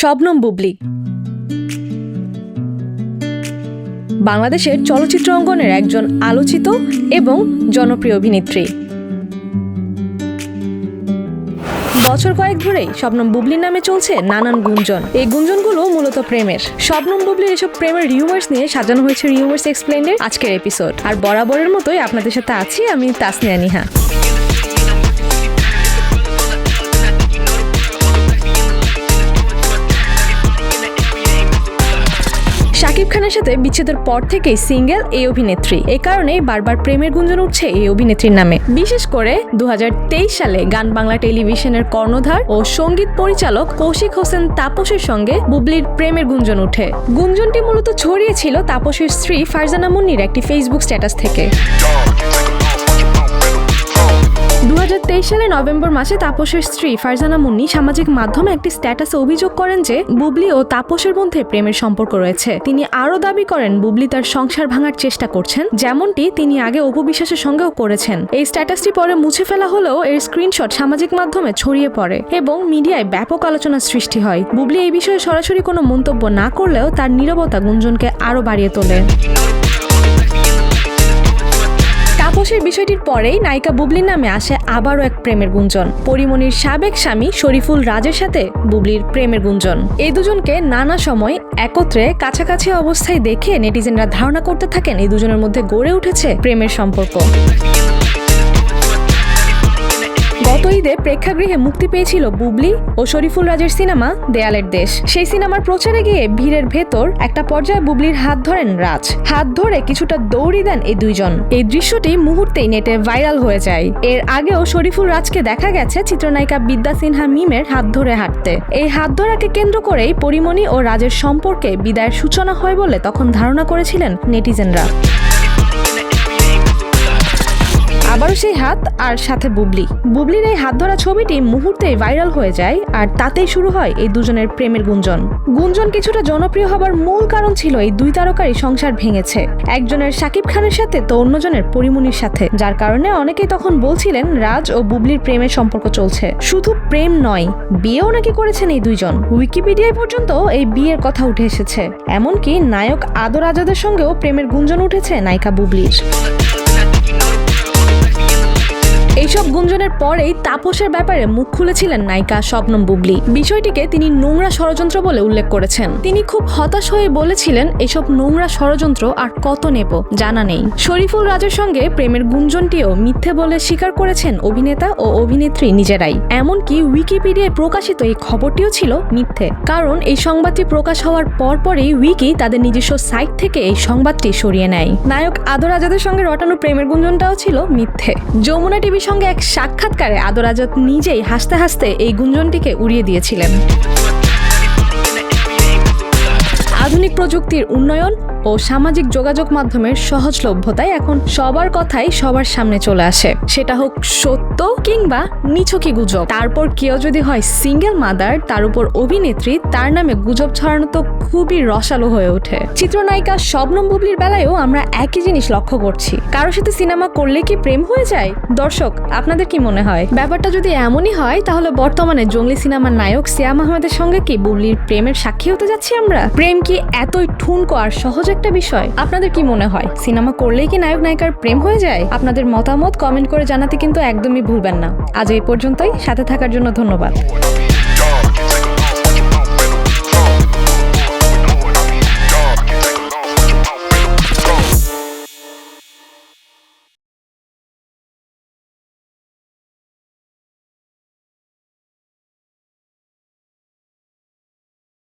শবনম বুবলি বাংলাদেশের চলচ্চিত্র অঙ্গনের একজন আলোচিত এবং জনপ্রিয় অভিনেত্রী। বছর কয়েক ধরেই শবনম বুবলির নামে চলছে নানান গুঞ্জন। এই গুঞ্জনগুলো মূলত প্রেমের। শবনম বুবলির এসব প্রেমের রিউমার্স নিয়ে সাজানো হয়েছে রিউমার্স এক্সপ্লেইনের আজকের এপিসোড। আর বরাবরের মতোই আপনাদের সাথে আছি আমি তাসনিয়া নিহা। শাকিব খানের সাথে বিচ্ছেদের পর থেকেই সিঙ্গেল এই অভিনেত্রী। এ কারণেই বারবার প্রেমের গুঞ্জন উঠছে এই অভিনেত্রীর নামে। বিশেষ করে 2023 সালে গান বাংলা টেলিভিশনের কর্ণধার ও সঙ্গীত পরিচালক কৌশিক হোসেন তাপসের সঙ্গে বুবলির প্রেমের গুঞ্জন ওঠে। গুঞ্জনটি মূলত ছড়িয়েছিল তাপসের স্ত্রী ফারজানা মুন্নির একটি ফেসবুক স্ট্যাটাস থেকে। 2023 সালে নভেম্বর মাসে তাপসের স্ত্রী ফারজানা মুন্নি সামাজিক মাধ্যমে একটি স্ট্যাটাসে অভিযোগ করেন যে বুবলি ও তাপসের মধ্যে প্রেমের সম্পর্ক রয়েছে। তিনি আরও দাবি করেন বুবলি তার সংসার ভাঙার চেষ্টা করছেন, যেমনটি তিনি আগে অপু বিশ্বাসের সঙ্গেও করেছেন। এই স্ট্যাটাসটি পরে মুছে ফেলা হলেও এর স্ক্রিনশট সামাজিক মাধ্যমে ছড়িয়ে পড়ে এবং মিডিয়ায় ব্যাপক আলোচনার সৃষ্টি হয়। বুবলি এই বিষয়ে সরাসরি কোনো মন্তব্য না করলেও তার নীরবতা গুঞ্জনকে আরও বাড়িয়ে তোলে। তাপসের বিষয়টির পরেই নায়িকা বুবলির নামে আসে আবারও এক প্রেমের গুঞ্জন। পরিমণির সাবেক স্বামী শরীফুল রাজের সাথে বুবলির প্রেমের গুঞ্জন। এই দুজনকে নানা সময় একত্রে কাছাকাছি অবস্থায় দেখে নেটিজেনরা ধারণা করতে থাকেন এই দুজনের মধ্যে গড়ে উঠেছে প্রেমের সম্পর্ক। গত ঈদে প্রেক্ষাগৃহে মুক্তি পেয়েছিল বুবলি ও শরীফুল রাজের সিনেমা দেয়ালের দেশ। সেই সিনেমার প্রচারে গিয়ে ভিড়ের ভেতর একটা পর্যায়ে বুবলির হাত ধরেন রাজ। হাত ধরে কিছুটা দৌড়ি দেন এই দুইজন। এই দৃশ্যটি মুহূর্তেই নেটে ভাইরাল হয়ে যায়। এর আগেও শরীফুল রাজকে দেখা গেছে চিত্রনায়িকা বিদ্যা সিনহা মিমের হাত ধরে হাঁটতে। এই হাত ধরাকে কেন্দ্র করেই পরিমণি ও রাজের সম্পর্কে বিদায়ের সূচনা হয় বলে তখন ধারণা করেছিলেন নেটিজেনরা। আবারও সেই হাত আর সাথে বুবলির এই হাত ধরা ছবিটি মুহূর্তেই ভাইরাল হয়ে যায় আর তাতেই শুরু হয় এই দুজনের প্রেমের গুঞ্জন কিছুটা জনপ্রিয় হবার মূল কারণ ছিল এই দুই তারকারই সংসার ভেঙেছে, একজনের শাকিব খানের সাথে তো অন্যজনের পরিমণির সাথে, যার কারণে অনেকেই তখন বলছিলেন রাজ ও বুবলির প্রেমের সম্পর্ক চলছে। শুধু প্রেম নয়, বিয়েও নাকি করেছেন এই দুইজন। উইকিপিডিয়ায় পর্যন্ত এই বিয়ের কথা উঠে এসেছে। এমনকি নায়ক আদর আজাদের সঙ্গেও প্রেমের গুঞ্জন উঠেছে নায়িকা বুবলির। এইসব গুঞ্জনের পরেই তাপসের ব্যাপারে মুখ খুলেছিলেন নায়িকা শবনম বুবলি। বিষয়টিকে তিনি নোংরা ষড়যন্ত্র বলে উল্লেখ করেছেন। তিনি খুব হতাশ হয়ে বলেছিলেন, এসব নোংরা ষড়যন্ত্র আর কত নেব জানা নেই। শরীফুল রাজের সঙ্গে প্রেমের গুঞ্জনটিও মিথ্যে বলে স্বীকার করেছেন অভিনেতা ও অভিনেত্রী নিজেরাই। এমনকি উইকিপিডিয়ায় প্রকাশিত এই খবরটিও ছিল মিথ্যে, কারণ এই সংবাদটি প্রকাশ হওয়ার পরপরই উইকি তাদের নিজস্ব সাইট থেকে এই সংবাদটি সরিয়ে নেয়। নায়ক আদর আজাদের সঙ্গে রটানো প্রেমের গুঞ্জনটাও ছিল মিথ্যে। যমুনা টিভির সঙ্গে এক সাক্ষাৎকারে আদর আজাদ নিজেই হাসতে হাসতে এই গুঞ্জনটিকে উড়িয়ে দিয়েছিলেন। আধুনিক প্রযুক্তির উন্নয়ন ও সামাজিক যোগাযোগ মাধ্যমের সহজলভ্যতায় এখন সবার কথাই সবার সামনে চলে আসে, সেটা হোক সত্য কিংবা নিছকই গুজব। তারপর কেউ যদি হয় সিঙ্গেল মাদার, তার উপর অভিনেত্রী, তার নামে গুজব ছড়ানো তো খুবই রসালো হয়ে ওঠে। চিত্রনায়িকা শবনম বুবলির বেলায়ও আমরা একই জিনিস লক্ষ্য করছি। কারোর সাথে সিনেমা করলে কি প্রেম হয়ে যায়? দর্শক, আপনাদের কি মনে হয়? ব্যাপারটা যদি এমনই হয়, তাহলে বর্তমানে জঙ্গলি সিনেমার নায়ক সিয়াম আহমেদের সঙ্গে কি বুবলির প্রেমের সাক্ষী হতে যাচ্ছি আমরা? প্রেম কি এতই ঠুনকো আর সহজ একটা বিষয়? আপনাদের কি মনে হয়, সিনেমা করলেই কি নায়ক নায়িকার প্রেম হয়ে যায়? আপনাদের মতামত কমেন্ট করে জানাতে কিন্তু একদমই ভুলবেন না। আজ এই পর্যন্তই, সাথে থাকার জন্য ধন্যবাদ।